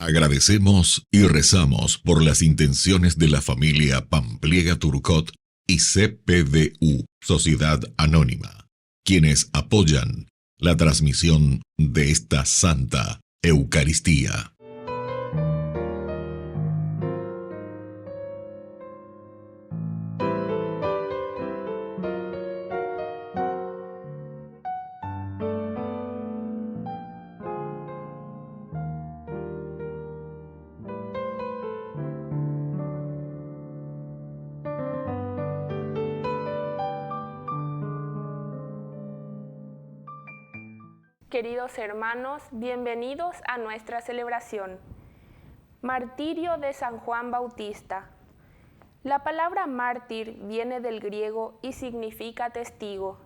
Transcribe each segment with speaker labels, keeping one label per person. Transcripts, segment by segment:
Speaker 1: Agradecemos y rezamos por las intenciones de la familia Pampliega Turcot y CPDU, Sociedad Anónima, quienes apoyan la transmisión de esta Santa Eucaristía.
Speaker 2: Queridos hermanos, bienvenidos a nuestra celebración. Martirio de San Juan Bautista. La palabra mártir viene del griego y significa testigo.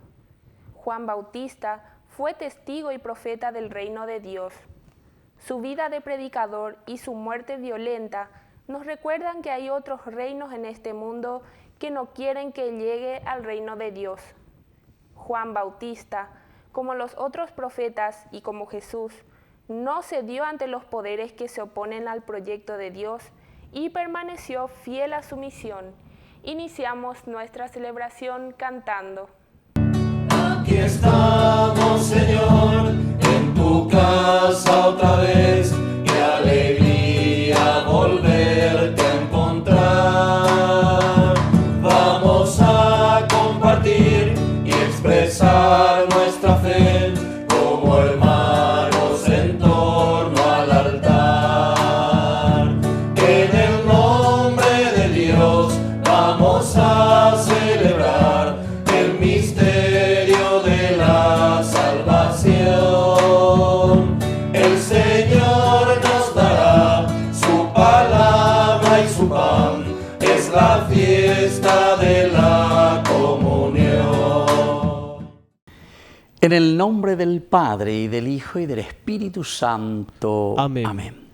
Speaker 2: Juan Bautista fue testigo y profeta del reino de Dios. Su vida de predicador y su muerte violenta nos recuerdan que hay otros reinos en este mundo que no quieren que llegue al reino de Dios. Juan Bautista, como los otros profetas y como Jesús, no cedió ante los poderes que se oponen al proyecto de Dios y permaneció fiel a su misión. Iniciamos nuestra celebración cantando.
Speaker 3: Aquí estamos, Señor, en tu casa otra vez. Qué alegría volverte a encontrar. Vamos a compartir y expresar nuestra fe como hermanos en torno al altar. En el nombre de Dios vamos a celebrar el misterio de la salvación. El Señor nos dará su palabra y su pan. Es la fiesta de la comunión.
Speaker 4: En el nombre del Padre, y del Hijo, y del Espíritu Santo.
Speaker 5: Amén.
Speaker 4: Amén.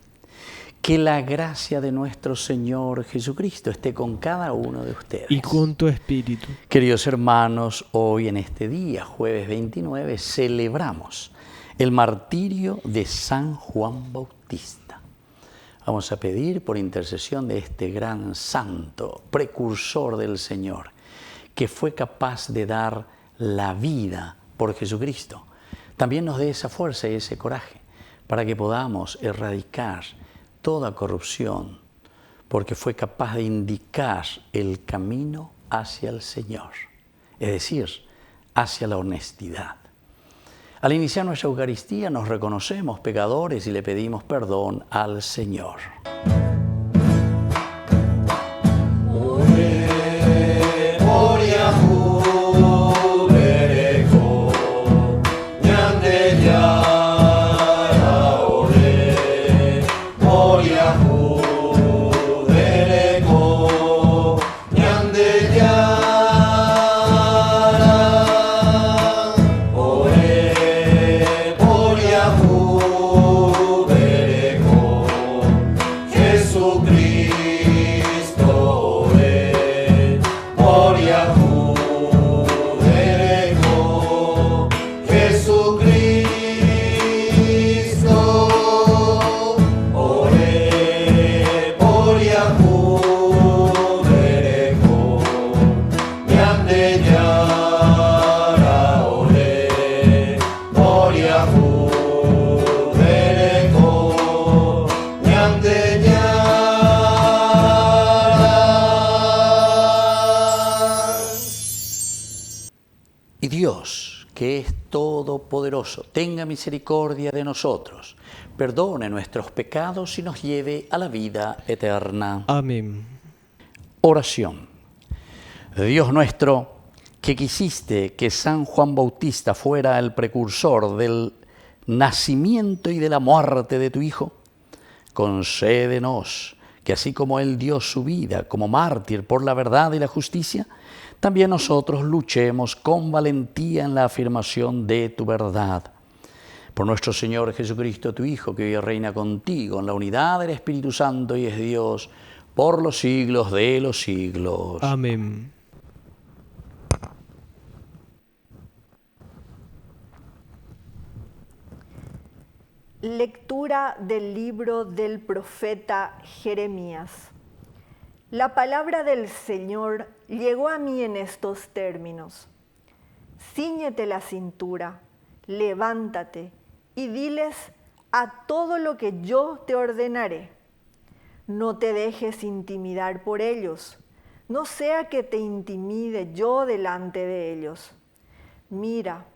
Speaker 4: Que la gracia de nuestro Señor Jesucristo esté con cada uno de ustedes.
Speaker 5: Y con tu espíritu.
Speaker 4: Queridos hermanos, hoy en este día, jueves 29, celebramos el martirio de San Juan Bautista. Vamos a pedir por intercesión de este gran santo, precursor del Señor, que fue capaz de dar la vida por Jesucristo. También nos dé esa fuerza y ese coraje para que podamos erradicar toda corrupción, porque fue capaz de indicar el camino hacia el Señor, es decir, hacia la honestidad. Al iniciar nuestra Eucaristía nos reconocemos pecadores y le pedimos perdón al Señor. Y Dios, que es todopoderoso, tenga misericordia de nosotros, perdone nuestros pecados y nos lleve a la vida eterna.
Speaker 5: Amén.
Speaker 4: Oración. Dios nuestro, que quisiste que San Juan Bautista fuera el precursor del nacimiento y de la muerte de tu Hijo, concédenos que así como Él dio su vida como mártir por la verdad y la justicia, también nosotros luchemos con valentía en la afirmación de tu verdad. Por nuestro Señor Jesucristo, tu Hijo, que hoy reina contigo en la unidad del Espíritu Santo y es Dios por los siglos de los siglos.
Speaker 5: Amén. Lectura del libro del profeta Jeremías. La palabra del Señor llegó a mí en estos términos. Cíñete la cintura, levántate y diles a todo lo que yo te ordenaré. No te dejes intimidar por ellos, no sea que te intimide yo delante de ellos. Mira,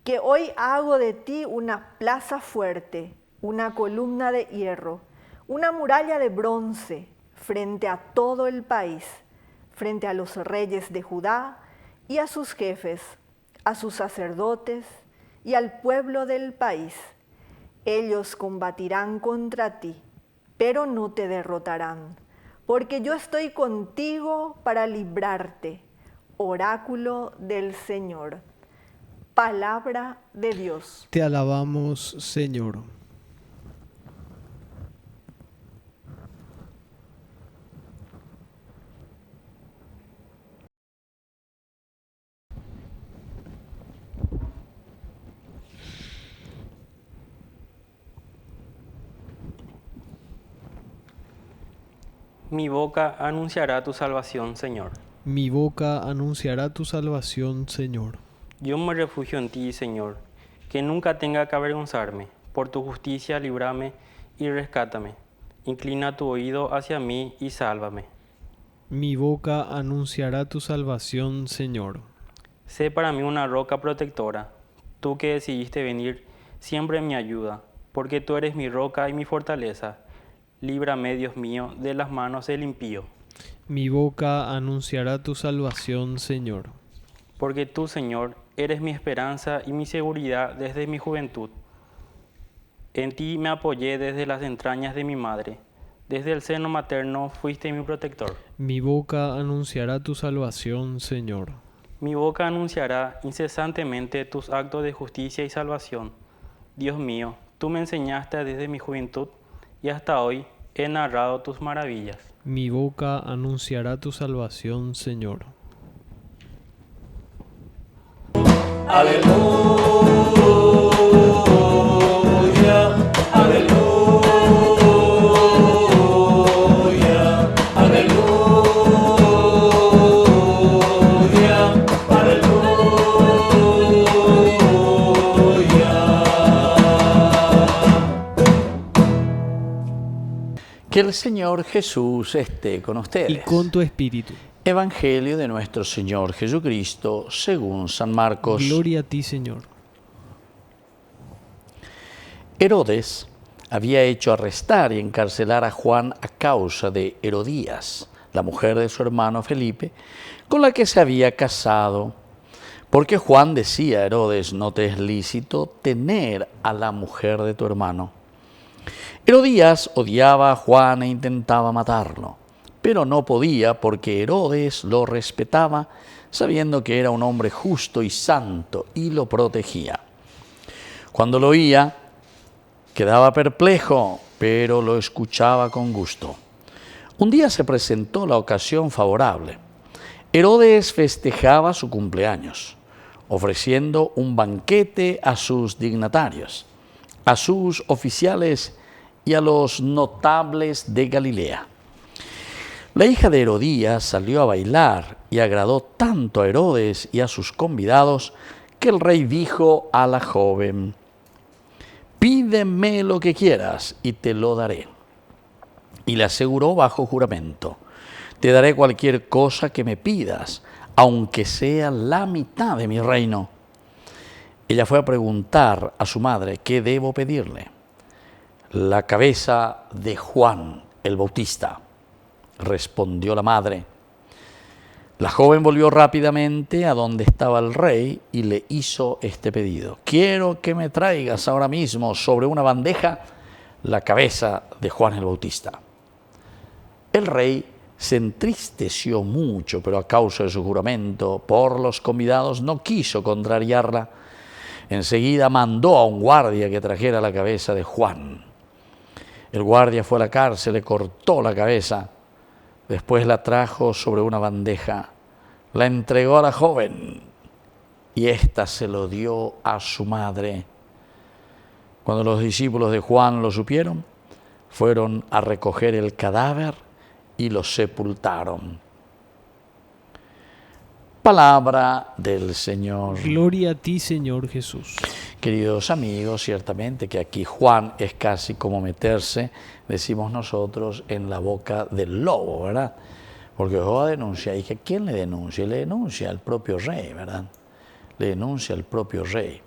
Speaker 5: que hoy hago de ti una plaza fuerte, una columna de hierro, una muralla de bronce frente a todo el país, frente a los reyes de Judá y a sus jefes, a sus sacerdotes y al pueblo del país. Ellos combatirán contra ti, pero no te derrotarán, porque yo estoy contigo para librarte. Oráculo del Señor. Palabra de Dios.
Speaker 6: Te alabamos, Señor.
Speaker 7: Mi boca anunciará tu salvación, Señor.
Speaker 6: Mi boca anunciará tu salvación, Señor.
Speaker 7: Yo me refugio en ti, Señor, que nunca tenga que avergonzarme. Por tu justicia, líbrame y rescátame. Inclina tu oído hacia mí y sálvame.
Speaker 6: Mi boca anunciará tu salvación, Señor.
Speaker 7: Sé para mí una roca protectora. Tú que decidiste venir, siempre me ayuda, porque tú eres mi roca y mi fortaleza. Líbrame, Dios mío, de las manos del impío.
Speaker 6: Mi boca anunciará tu salvación, Señor.
Speaker 7: Porque tú, Señor, eres mi esperanza y mi seguridad desde mi juventud. En ti me apoyé desde las entrañas de mi madre. Desde el seno materno fuiste mi protector.
Speaker 6: Mi boca anunciará tu salvación, Señor.
Speaker 7: Mi boca anunciará incesantemente tus actos de justicia y salvación. Dios mío, tú me enseñaste desde mi juventud y hasta hoy he narrado tus maravillas.
Speaker 6: Mi boca anunciará tu salvación, Señor.
Speaker 3: Aleluya, aleluya, aleluya,
Speaker 4: Que el Señor Jesús esté con ustedes.
Speaker 6: Y con tu espíritu.
Speaker 4: Evangelio de nuestro Señor Jesucristo según San Marcos.
Speaker 6: Gloria a ti, Señor.
Speaker 4: Herodes había hecho arrestar y encarcelar a Juan a causa de Herodías, la mujer de su hermano Felipe, con la que se había casado, porque Juan decía a Herodes: no te es lícito tener a la mujer de tu hermano. Herodías odiaba a Juan e intentaba matarlo, pero no podía porque Herodes lo respetaba, sabiendo que era un hombre justo y santo, y lo protegía. Cuando lo oía, quedaba perplejo, pero lo escuchaba con gusto. Un día se presentó la ocasión favorable. Herodes festejaba su cumpleaños, ofreciendo un banquete a sus dignatarios, a sus oficiales y a los notables de Galilea. La hija de Herodías salió a bailar y agradó tanto a Herodes y a sus convidados que el rey dijo a la joven: pídeme lo que quieras y te lo daré. Y le aseguró bajo juramento: te daré cualquier cosa que me pidas, aunque sea la mitad de mi reino. Ella fue a preguntar a su madre: ¿qué debo pedirle? La cabeza de Juan el Bautista, respondió la madre. La joven volvió rápidamente a donde estaba el rey y le hizo este pedido: quiero que me traigas ahora mismo sobre una bandeja la cabeza de Juan el Bautista. El rey se entristeció mucho, pero a causa de su juramento por los convidados no quiso contrariarla. Enseguida mandó a un guardia que trajera la cabeza de Juan. El guardia fue a la cárcel, le cortó la cabeza, después la trajo sobre una bandeja, la entregó a la joven y ésta se lo dio a su madre. Cuando los discípulos de Juan lo supieron, fueron a recoger el cadáver y lo sepultaron. Palabra del Señor.
Speaker 6: Gloria a ti, Señor Jesús.
Speaker 4: Queridos amigos, ciertamente que aquí Juan es casi como meterse, decimos nosotros, en la boca del lobo, ¿verdad? Porque Jehová denuncia, y que ¿quién le denuncia? Le denuncia al propio rey, ¿verdad? Le denuncia al propio rey.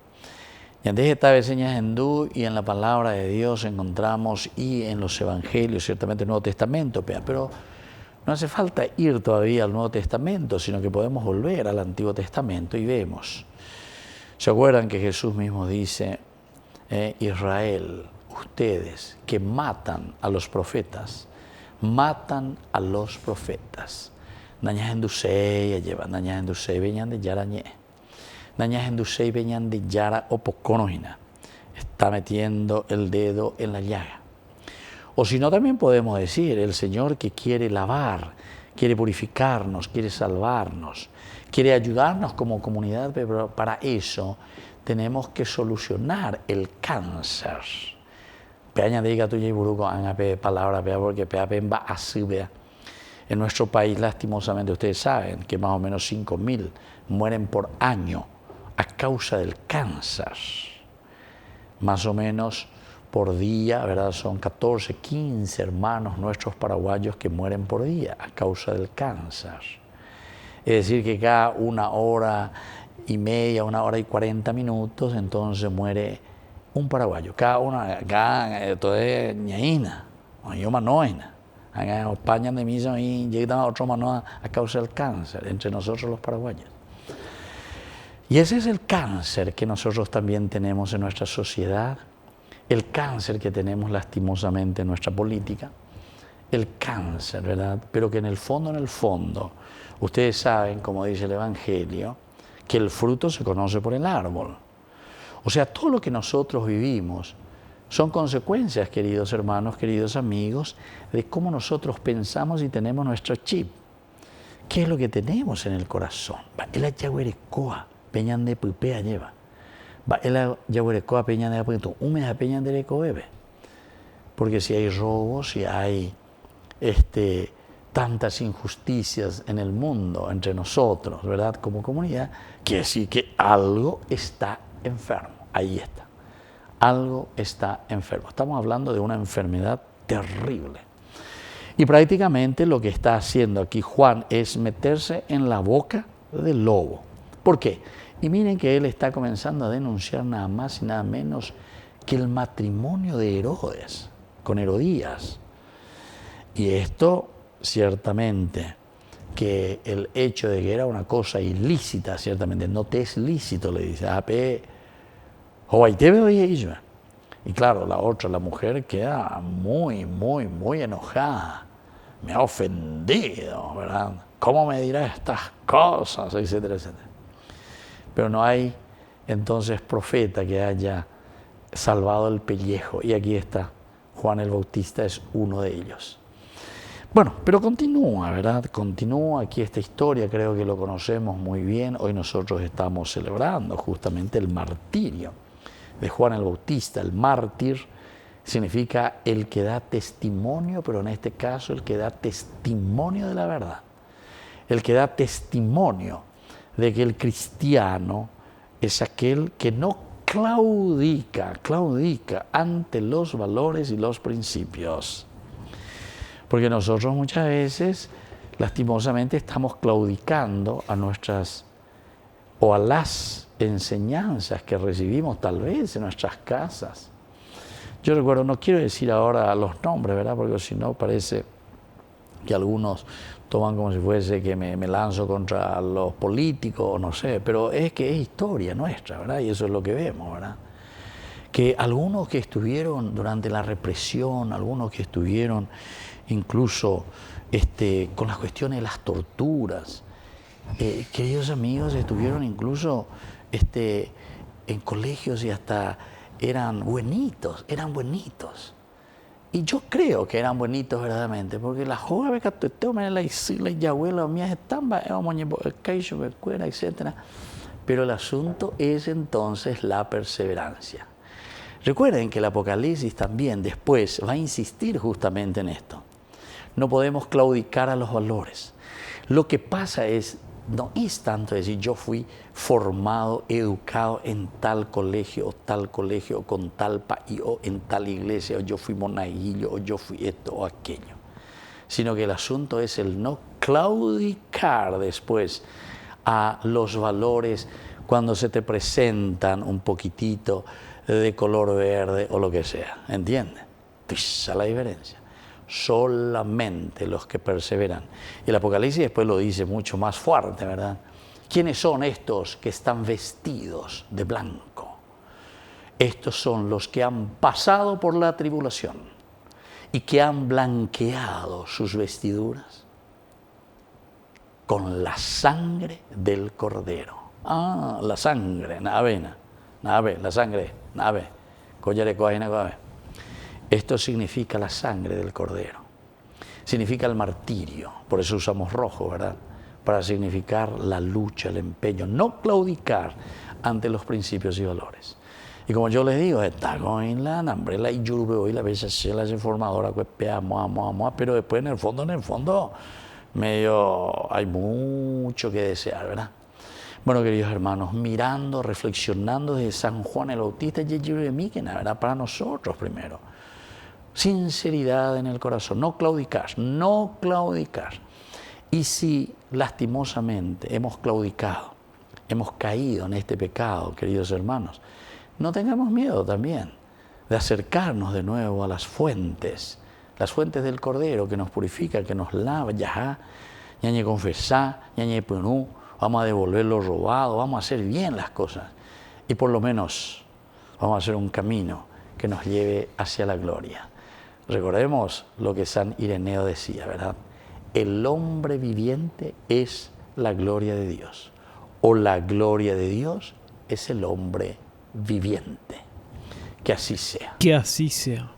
Speaker 4: Y antes esta vez hindú y en la palabra de Dios encontramos y en los evangelios, ciertamente el Nuevo Testamento, pero no hace falta ir todavía al Nuevo Testamento, sino que podemos volver al Antiguo Testamento y vemos. ¿Se acuerdan que Jesús mismo dice, Israel, ustedes que matan a los profetas, matan a los profetas? Nañas endusei lleva, nañas endusei veñan de yarañé. Nañas endusei veñan de yara opoconojina. Está metiendo el dedo en la llaga. O si no, también podemos decir, el Señor que quiere lavar, quiere purificarnos, quiere salvarnos, quiere ayudarnos como comunidad, pero para eso tenemos que solucionar el cáncer. Peña diga tuya y buruco, palabra, porque va a subir. En nuestro país, lastimosamente, ustedes saben que más o menos 5.000 mueren por año a causa del cáncer. Más o menos por día, ¿verdad? Son 14, 15 hermanos nuestros paraguayos que mueren por día a causa del cáncer. Es decir, que cada 1 hora y media, 1 hora y 40 minutos, entonces muere un paraguayo. Entonces, ñaína, yo manoina. En España de mí llegan a otro mano a causa del cáncer, entre nosotros los paraguayos. Y ese es el cáncer que nosotros también tenemos en nuestra sociedad, el cáncer que tenemos lastimosamente en nuestra política, el cáncer, ¿verdad? Pero que en el fondo, ustedes saben, como dice el Evangelio, que el fruto se conoce por el árbol. O sea, todo lo que nosotros vivimos son consecuencias, queridos hermanos, queridos amigos, de cómo nosotros pensamos y tenemos nuestro chip. ¿Qué es lo que tenemos en el corazón? El ayahuerecoa, peñan de pupea lleva. El ayahuerecoa, peñan de apunto, húmeda peñan de recobebe. Porque si hay robos, si hay tantas injusticias en el mundo, entre nosotros, ¿verdad? Como comunidad, quiere decir que algo está enfermo. Ahí está. Algo está enfermo. Estamos hablando de una enfermedad terrible. Y prácticamente lo que está haciendo aquí Juan es meterse en la boca del lobo. ¿Por qué? Y miren que él está comenzando a denunciar nada más y nada menos que el matrimonio de Herodes con Herodías. Y esto, ciertamente, que el hecho de que era una cosa ilícita, ciertamente, no te es lícito, le dice, y claro, la otra, la mujer, queda muy enojada. Me ha ofendido, ¿verdad? ¿Cómo me dirá estas cosas? Etcétera, etcétera. Pero no hay entonces profeta que haya salvado el pellejo. Y aquí está, Juan el Bautista es uno de ellos. Bueno, pero continúa, ¿verdad? Continúa aquí esta historia, creo que lo conocemos muy bien. Hoy nosotros estamos celebrando justamente el martirio de Juan el Bautista. El mártir significa el que da testimonio, pero en este caso el que da testimonio de la verdad. El que da testimonio de que el cristiano es aquel que no claudica ante los valores y los principios. Porque nosotros muchas veces, lastimosamente, estamos claudicando a nuestras o a las enseñanzas que recibimos tal vez en nuestras casas. Yo recuerdo, no quiero decir ahora los nombres, ¿verdad? Porque si no parece que algunos toman como si fuese que me lanzo contra los políticos, no sé, pero es que es historia nuestra, ¿verdad? Y eso es lo que vemos, ¿verdad? Que algunos que estuvieron durante la represión, algunos que estuvieron incluso con las cuestiones de las torturas, queridos amigos, estuvieron incluso en colegios y hasta eran buenitos. Y yo creo que eran buenitos verdaderamente, porque la joven que la isla y abuela mía están, etc. Pero el asunto es entonces la perseverancia. Recuerden que el Apocalipsis también después va a insistir justamente en esto. No podemos claudicar a los valores. Lo que pasa no es tanto decir yo fui formado, educado en tal colegio, o con tal país, o en tal iglesia, o yo fui monaguillo, o yo fui esto o aquello. Sino que el asunto es el no claudicar después a los valores cuando se te presentan un poquitito de color verde o lo que sea. ¿Entiendes? Esa es la diferencia. Solamente los que perseveran. Y el Apocalipsis después lo dice mucho más fuerte, ¿verdad? ¿Quiénes son estos que están vestidos de blanco? Estos son los que han pasado por la tribulación y que han blanqueado sus vestiduras con la sangre del Cordero. Ah, la sangre, la sangre, esto significa la sangre del Cordero. Significa el martirio, por eso usamos rojo, ¿verdad? Para significar la lucha, el empeño, no claudicar ante los principios y valores. Y como yo les digo, está con la hambre, la yurbe y la bella la reformadora, pero después en el fondo, medio hay mucho que desear, ¿verdad? Bueno, queridos hermanos, mirando, reflexionando desde San Juan el Bautista, ¿verdad? Para nosotros primero. Sinceridad en el corazón, no claudicar. Y si lastimosamente hemos claudicado, hemos caído en este pecado, queridos hermanos, no tengamos miedo también de acercarnos de nuevo a las fuentes del Cordero que nos purifica, que nos lava, ñañe confesá, ñañe punú, vamos a devolver lo robado, vamos a hacer bien las cosas y por lo menos vamos a hacer un camino que nos lleve hacia la gloria. Recordemos lo que San Ireneo decía, ¿verdad? El hombre viviente es la gloria de Dios, o la gloria de Dios es el hombre viviente. Que así sea.
Speaker 6: Que así sea.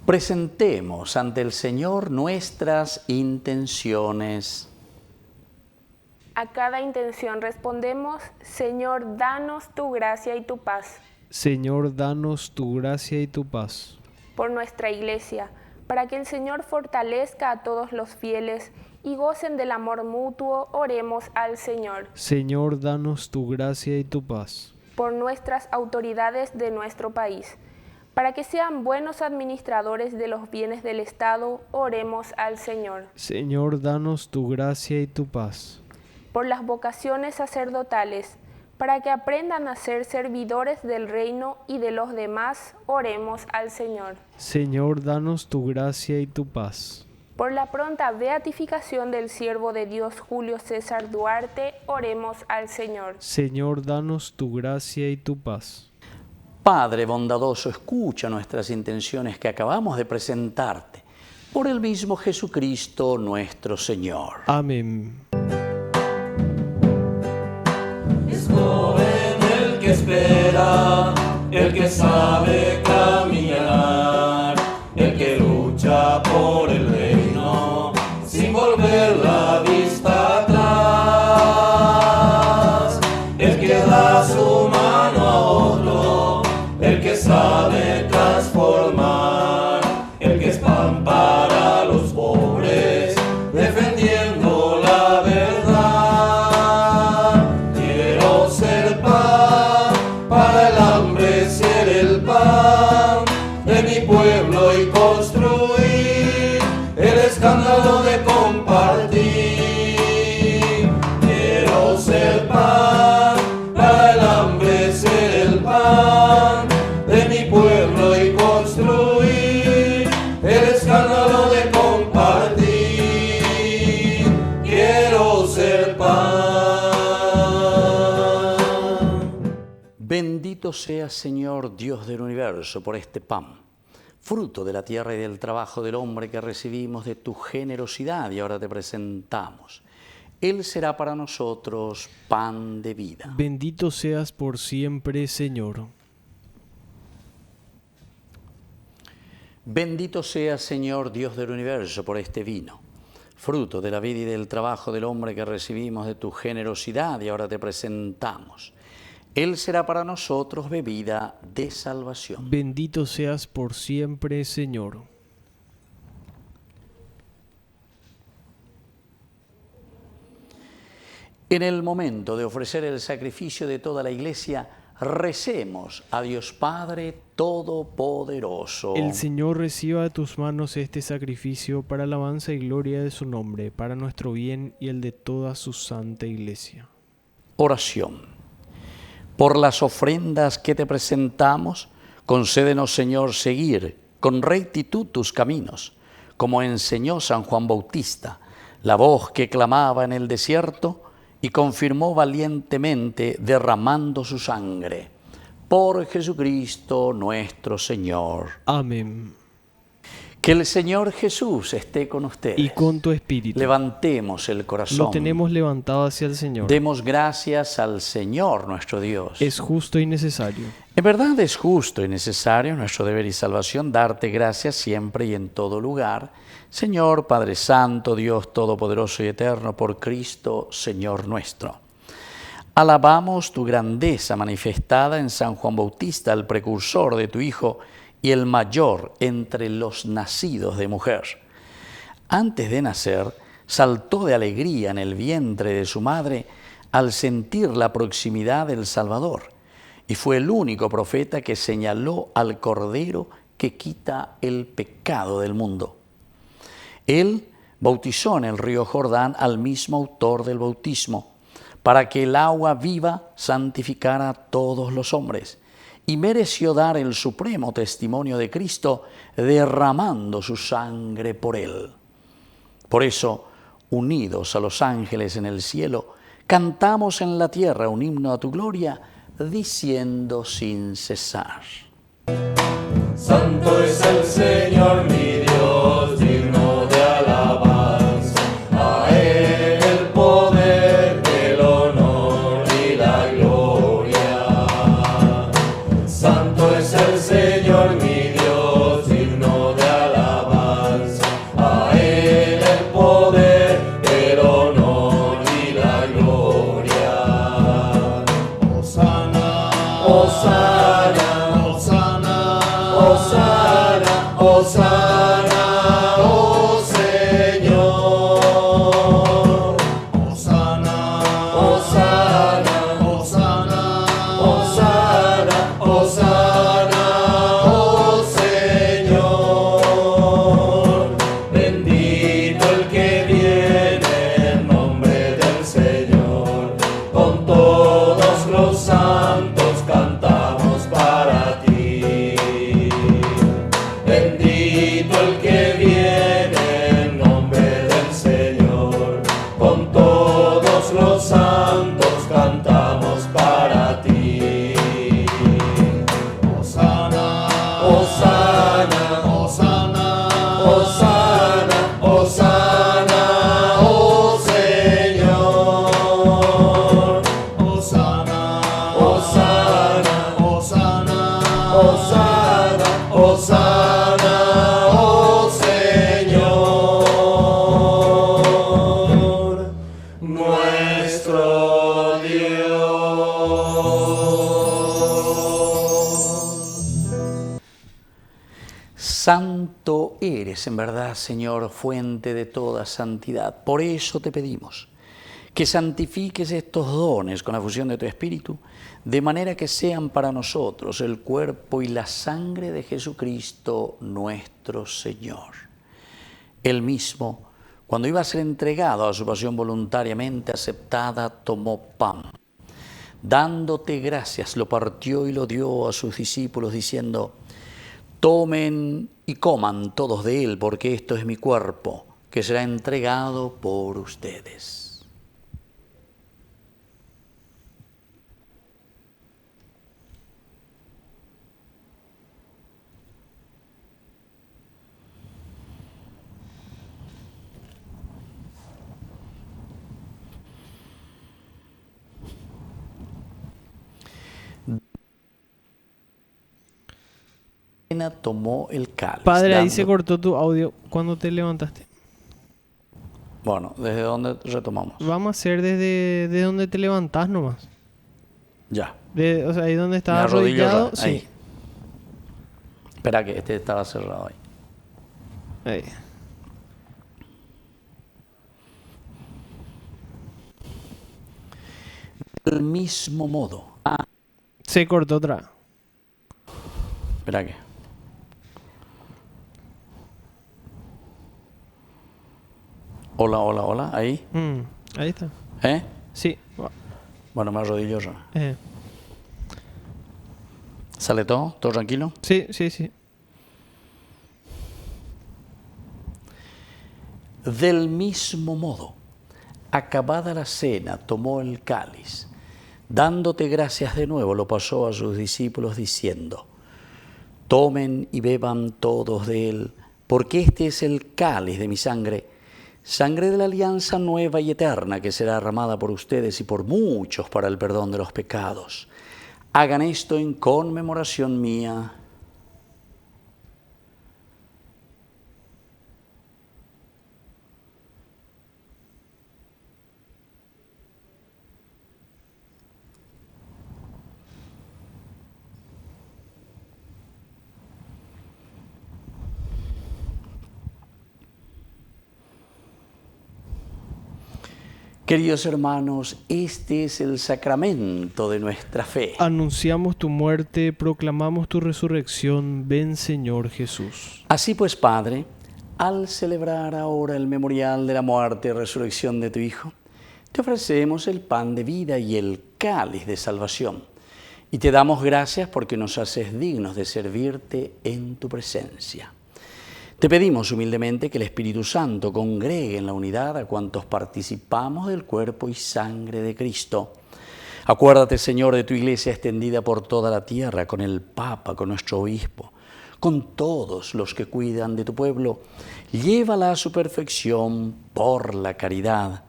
Speaker 4: Presentemos ante el Señor nuestras intenciones.
Speaker 2: A cada intención respondemos, Señor, danos tu gracia y tu paz.
Speaker 6: Señor, danos tu gracia y tu paz.
Speaker 2: Por nuestra Iglesia, para que el Señor fortalezca a todos los fieles y gocen del amor mutuo, oremos al Señor.
Speaker 6: Señor, danos tu gracia y tu paz.
Speaker 2: Por nuestras autoridades de nuestro país, para que sean buenos administradores de los bienes del Estado, oremos al Señor.
Speaker 6: Señor, danos tu gracia y tu paz.
Speaker 2: Por las vocaciones sacerdotales, para que aprendan a ser servidores del reino y de los demás, oremos al Señor.
Speaker 6: Señor, danos tu gracia y tu paz.
Speaker 2: Por la pronta beatificación del siervo de Dios Julio César Duarte, oremos al Señor.
Speaker 6: Señor, danos tu gracia y tu paz.
Speaker 4: Padre bondadoso, escucha nuestras intenciones que acabamos de presentarte. Por el mismo Jesucristo nuestro Señor.
Speaker 6: Amén.
Speaker 3: Es joven el que espera, el que sabe caminar, el que lucha por el reino, sin volver la vista atrás, el que da su mano a otro, el que sabe transformar, el que es pan para los pobres, defendiendo la verdad. Quiero ser pan para el hambre, ser el pan de mi pueblo y construir el escándalo de compartir. Quiero ser pan para el hambre, ser el pan de mi pueblo y construir el escándalo de compartir. Quiero ser pan.
Speaker 4: Bendito seas, Señor, Dios del universo, por este pan, fruto de la tierra y del trabajo del hombre que recibimos de tu generosidad y ahora te presentamos. Él será para nosotros pan de vida.
Speaker 6: Bendito seas por siempre, Señor.
Speaker 4: Bendito seas, Señor, Dios del universo, por este vino, fruto de la vida y del trabajo del hombre que recibimos de tu generosidad y ahora te presentamos. Él será para nosotros bebida de salvación.
Speaker 6: Bendito seas por siempre, Señor.
Speaker 4: En el momento de ofrecer el sacrificio de toda la Iglesia, recemos a Dios Padre Todopoderoso.
Speaker 6: El Señor reciba de tus manos este sacrificio para alabanza y gloria de su nombre, para nuestro bien y el de toda su santa Iglesia.
Speaker 4: Oración. Por las ofrendas que te presentamos, concédenos, Señor, seguir con rectitud tus caminos, como enseñó San Juan Bautista, la voz que clamaba en el desierto y confirmó valientemente derramando su sangre. Por Jesucristo nuestro Señor.
Speaker 6: Amén.
Speaker 4: Que el Señor Jesús esté con ustedes.
Speaker 6: Y con tu espíritu.
Speaker 4: Levantemos el corazón.
Speaker 6: Lo tenemos levantado hacia el Señor.
Speaker 4: Demos gracias al Señor nuestro Dios.
Speaker 6: Es justo y necesario.
Speaker 4: En verdad es justo y necesario, nuestro deber y salvación, darte gracias siempre y en todo lugar, Señor Padre Santo, Dios Todopoderoso y Eterno, por Cristo, Señor nuestro. Alabamos tu grandeza manifestada en San Juan Bautista, el precursor de tu Hijo y el mayor entre los nacidos de mujer. Antes de nacer, saltó de alegría en el vientre de su madre al sentir la proximidad del Salvador, y fue el único profeta que señaló al Cordero que quita el pecado del mundo. Él bautizó en el río Jordán al mismo autor del bautismo, para que el agua viva santificara a todos los hombres, y mereció dar el supremo testimonio de Cristo, derramando su sangre por él. Por eso, unidos a los ángeles en el cielo, cantamos en la tierra un himno a tu gloria, diciendo sin cesar.
Speaker 3: Santo es el Señor mi Dios, digno de alabanza. A Él el poder, el honor y la gloria. Santo es el Señor mi Dios, digno de alabanza. A Él el poder, el honor y la gloria. Hosana, Hosana, Hosana, Hosana, Hosana, oh Señor. Hosana, Hosana, Hosana, Hosana, Hosana, oh Señor. Bendito el que viene en nombre del Señor. Con todos los santos cantamos para ti. Bendito el que viene en nombre del Señor. Con todos los santos cantamos para ti. Hosana, Hosana, Hosana, Hosana, Hosana, oh Señor. Hosana, Hosana, Hosana, Hosana, Hosana, oh Señor, nuestro Dios.
Speaker 4: Santo eres, en verdad, Señor, fuente de toda santidad. Por eso te pedimos que santifiques estos dones con la fusión de tu Espíritu, de manera que sean para nosotros el cuerpo y la sangre de Jesucristo nuestro Señor. Él mismo, cuando iba a ser entregado a su pasión voluntariamente aceptada, tomó pan. Dándote gracias, lo partió y lo dio a sus discípulos, diciendo: tomen y coman todos de él, porque esto es mi cuerpo, que será entregado por ustedes. Tomó el cáliz.
Speaker 6: Padre, ahí se cortó tu audio cuando te levantaste.
Speaker 4: Bueno, ¿desde dónde retomamos?
Speaker 6: Vamos a hacer desde donde te levantás nomás.
Speaker 4: Ya.
Speaker 6: O sea, ahí donde
Speaker 4: Me
Speaker 6: estás
Speaker 4: arrodillo
Speaker 6: arrodillado.
Speaker 4: ahí.
Speaker 6: Sí.
Speaker 4: Espera que este estaba cerrado ahí.
Speaker 6: Ahí.
Speaker 4: Del mismo modo.
Speaker 6: Se cortó otra vez.
Speaker 4: Espera que. Hola, hola, hola. Ahí.
Speaker 6: Ahí está.
Speaker 4: ¿Eh?
Speaker 6: Sí.
Speaker 4: Bueno, me arrodillo yo.
Speaker 6: Eh,
Speaker 4: ¿Sale todo? ¿Todo tranquilo?
Speaker 6: Sí, sí, sí.
Speaker 4: Del mismo modo, acabada la cena, tomó el cáliz. Dándote gracias de nuevo, lo pasó a sus discípulos diciendo: tomen y beban todos de él, porque este es el cáliz de mi sangre, sangre de la alianza nueva y eterna que será derramada por ustedes y por muchos para el perdón de los pecados. Hagan esto en conmemoración mía. Queridos hermanos, este es el sacramento de nuestra fe.
Speaker 6: Anunciamos tu muerte, proclamamos tu resurrección. Ven, Señor Jesús.
Speaker 4: Así pues, Padre, al celebrar ahora el memorial de la muerte y resurrección de tu Hijo, te ofrecemos el pan de vida y el cáliz de salvación. Y te damos gracias porque nos haces dignos de servirte en tu presencia. Te pedimos humildemente que el Espíritu Santo congregue en la unidad a cuantos participamos del cuerpo y sangre de Cristo. Acuérdate, Señor, de tu Iglesia extendida por toda la tierra, con el Papa, con nuestro Obispo, con todos los que cuidan de tu pueblo. Llévala a su perfección por la caridad.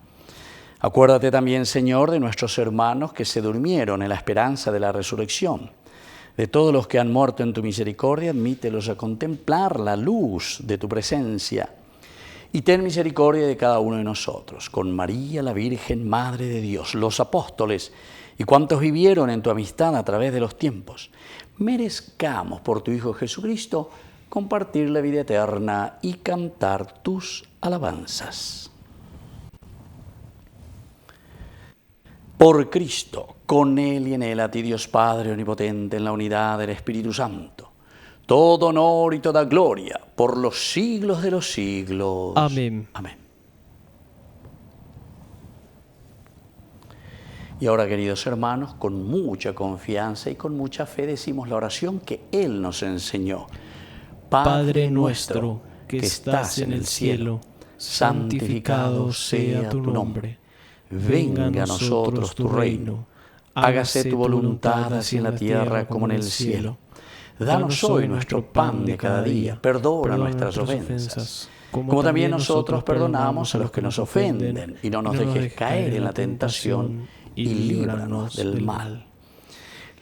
Speaker 4: Acuérdate también, Señor, de nuestros hermanos que se durmieron en la esperanza de la resurrección. De todos los que han muerto en tu misericordia, admítelos a contemplar la luz de tu presencia. Y ten misericordia de cada uno de nosotros, con María, la Virgen, Madre de Dios, los apóstoles y cuantos vivieron en tu amistad a través de los tiempos. Merezcamos por tu Hijo Jesucristo compartir la vida eterna y cantar tus alabanzas. Por Cristo, con Él y en Él, a ti Dios Padre Omnipotente, en la unidad del Espíritu Santo, todo honor y toda gloria por los siglos de los siglos.
Speaker 6: Amén.
Speaker 4: Amén. Y ahora, queridos hermanos, con mucha confianza y con mucha fe decimos la oración que Él nos enseñó.
Speaker 6: Padre nuestro, que estás en el cielo, santificado sea tu nombre. Venga a nosotros tu reino. Hágase tu voluntad así en la tierra como en el cielo. Danos hoy nuestro pan de cada día. Perdona nuestras ofensas, como también nosotros perdonamos a los que nos ofenden. Y no nos dejes caer en la tentación y líbranos del mal.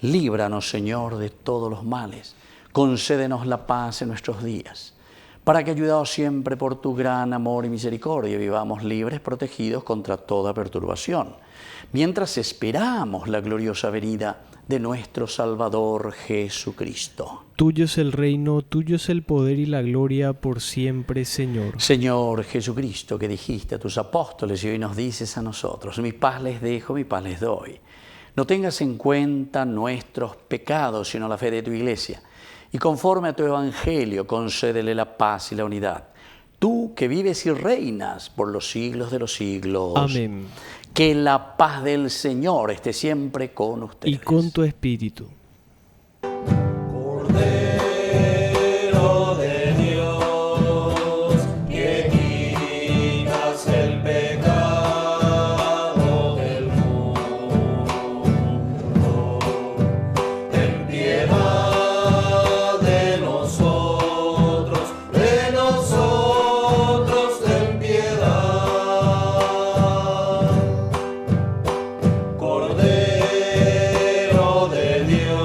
Speaker 6: Líbranos, Señor, de todos los males. Concédenos la paz en nuestros días, para que, ayudados siempre por tu gran amor y misericordia, vivamos libres, protegidos contra toda perturbación, mientras esperamos la gloriosa venida de nuestro Salvador Jesucristo. Tuyo es el reino, tuyo es el poder y la gloria por siempre, Señor.
Speaker 4: Señor Jesucristo, que dijiste a tus apóstoles y hoy nos dices a nosotros: mi paz les dejo, mi paz les doy. No tengas en cuenta nuestros pecados, sino la fe de tu Iglesia. Y conforme a tu evangelio, concédele la paz y la unidad. Tú que vives y reinas por los siglos de los siglos.
Speaker 6: Amén.
Speaker 4: Que la paz del Señor esté siempre con ustedes.
Speaker 6: Y con tu espíritu.
Speaker 3: Cordero de Dios, que quitas el pecado del mundo, ten piedad de nosotros, ten piedad. Cordero de Dios,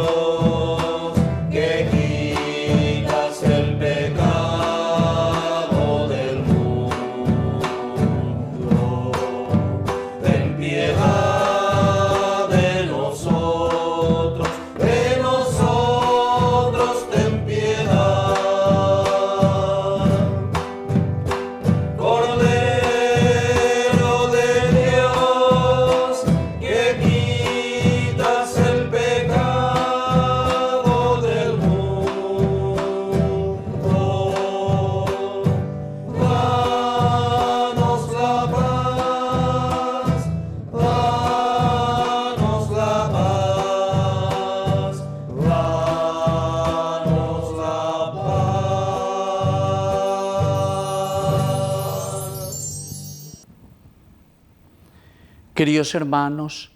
Speaker 4: Queridos hermanos,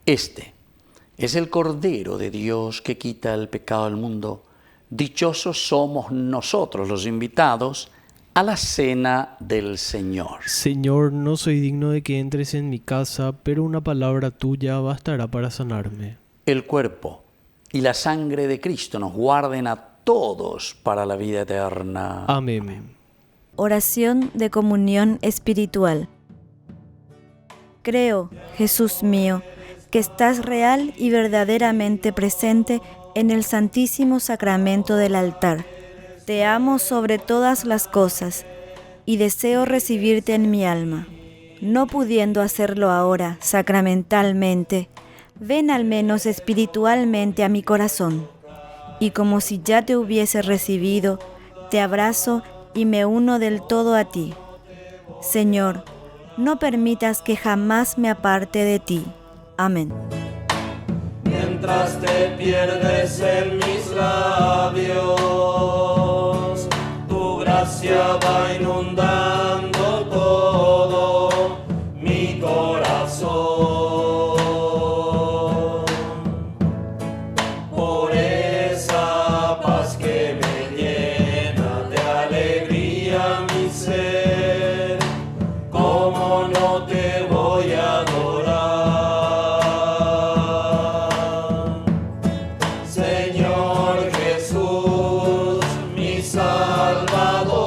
Speaker 4: este es el Cordero de Dios que quita el pecado del mundo. Dichosos somos nosotros los invitados a la cena del Señor.
Speaker 6: Señor, no soy digno de que entres en mi casa, pero una palabra tuya bastará para sanarme.
Speaker 4: El cuerpo y la sangre de Cristo nos guarden a todos para la vida eterna.
Speaker 6: Amén.
Speaker 8: Oración de comunión espiritual. Creo, Jesús mío, que estás real y verdaderamente presente en el Santísimo Sacramento del altar. Te amo sobre todas las cosas y deseo recibirte en mi alma. No pudiendo hacerlo ahora sacramentalmente, ven al menos espiritualmente a mi corazón, y como si ya te hubiese recibido, te abrazo y me uno del todo a ti. Señor, no permitas que jamás me aparte de ti. Amén.
Speaker 3: Mientras te pierdes en mis labios, tu gracia va inundando todo mi corazón. Por esa paz que me llena de alegría mi ser, ¿cómo no te voy a adorar? Señor Jesús, mi Salvador,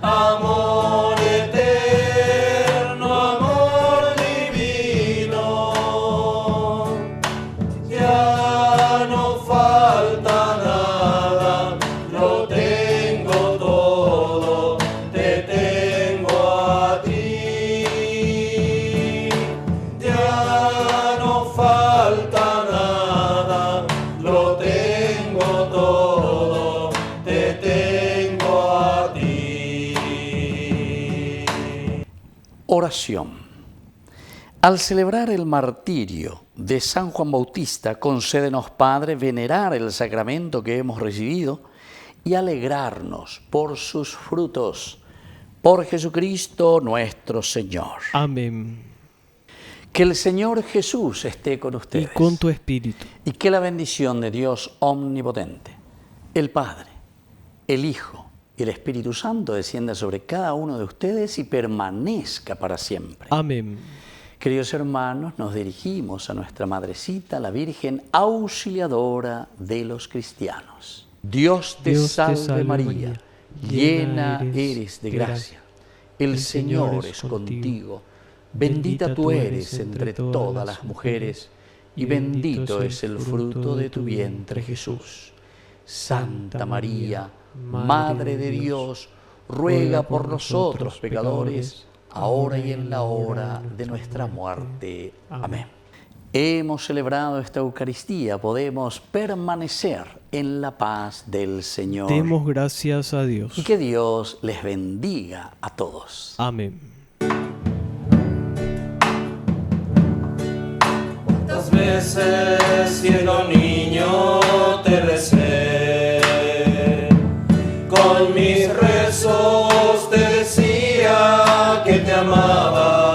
Speaker 3: amor eterno, amor divino, ya no falta nada, lo tengo todo, te tengo a ti, ya no falta nada, lo tengo todo, te tengo a ti.
Speaker 4: Oración. Al celebrar el martirio de San Juan Bautista, concédenos, Padre, venerar el sacramento que hemos recibido y alegrarnos por sus frutos. Por Jesucristo nuestro Señor.
Speaker 6: Amén.
Speaker 4: Que el Señor Jesús esté con
Speaker 6: Y
Speaker 4: ustedes.
Speaker 6: con tu espíritu.
Speaker 4: Y que la bendición de Dios omnipotente, el Padre, el Hijo y el Espíritu Santo descienda sobre cada uno de ustedes y permanezca para siempre.
Speaker 6: Amén.
Speaker 4: Queridos hermanos, nos dirigimos a nuestra Madrecita, la Virgen Auxiliadora de los cristianos. Dios te salve María, llena eres de gracia. El Señor es contigo. Bendita tú eres entre todas las mujeres, y bendito es el fruto de tu vientre, Jesús. Santa María, Madre de Dios, ruega por nosotros pecadores, ahora y en la hora de nuestra muerte. Amén. Hemos celebrado esta Eucaristía, podemos permanecer en la paz del Señor.
Speaker 6: Demos gracias a Dios.
Speaker 4: Y que Dios les bendiga a todos.
Speaker 6: Amén.
Speaker 3: ¿Cuántas veces siendo niño te recé? Con mis rezos te decía que te amaba.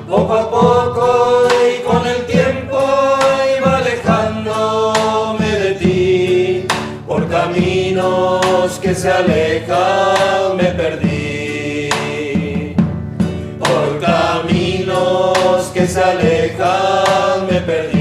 Speaker 3: Poco a poco y con el tiempo iba alejándome de ti. Por caminos que se alejan me perdí. Por caminos que se alejan me perdí.